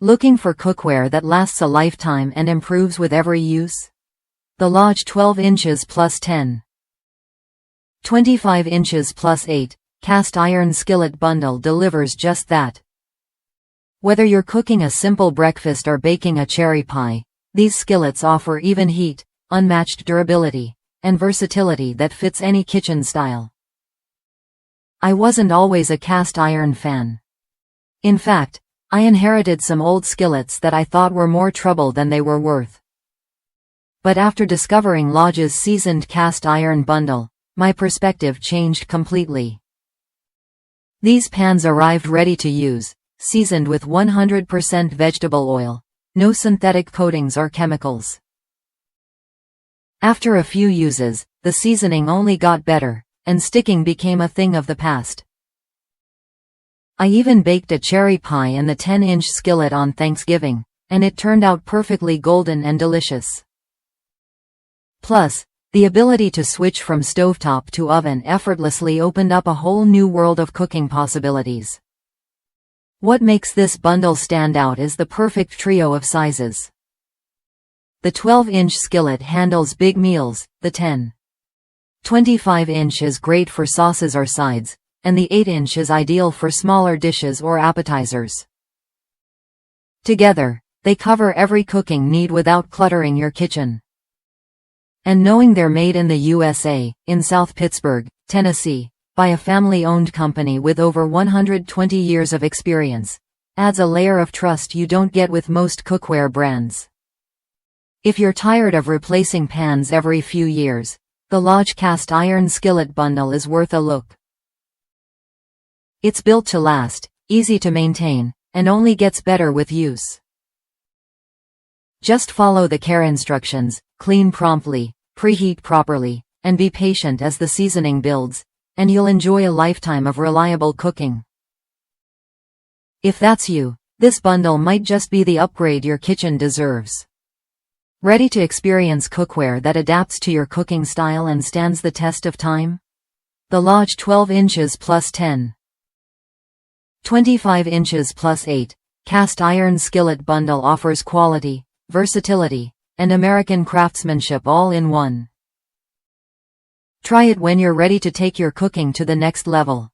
Looking for cookware that lasts a lifetime and improves with every use? The Lodge 12 inches plus 10. 25 inches plus 8, cast iron skillet bundle delivers just that. Whether you're cooking a simple breakfast or baking a cherry pie, these skillets offer even heat, unmatched durability, and versatility that fits any kitchen style. I wasn't always a cast iron fan. In fact, I inherited some old skillets that I thought were more trouble than they were worth. But after discovering Lodge's seasoned cast iron bundle, my perspective changed completely. These pans arrived ready to use, seasoned with 100% vegetable oil, no synthetic coatings or chemicals. After a few uses, the seasoning only got better, and sticking became a thing of the past. I even baked a cherry pie in the 10-inch skillet on Thanksgiving, and it turned out perfectly golden and delicious. Plus, the ability to switch from stovetop to oven effortlessly opened up a whole new world of cooking possibilities. What makes this bundle stand out is the perfect trio of sizes. The 12-inch skillet handles big meals, the 10.25-inch is great for sauces or sides, and the 8-inch is ideal for smaller dishes or appetizers. Together, they cover every cooking need without cluttering your kitchen. And knowing they're made in the USA, in South Pittsburgh, Tennessee, by a family-owned company with over 120 years of experience, adds a layer of trust you don't get with most cookware brands. If you're tired of replacing pans every few years, the Lodge Cast Iron Skillet Bundle is worth a look. It's built to last, easy to maintain, and only gets better with use. Just follow the care instructions, clean promptly, preheat properly, and be patient as the seasoning builds, and you'll enjoy a lifetime of reliable cooking. If that's you, this bundle might just be the upgrade your kitchen deserves. Ready to experience cookware that adapts to your cooking style and stands the test of time? The Lodge 12 inches plus 10. 25 inches plus 8, cast iron skillet bundle offers quality, versatility, and American craftsmanship all in one. Try it when you're ready to take your cooking to the next level.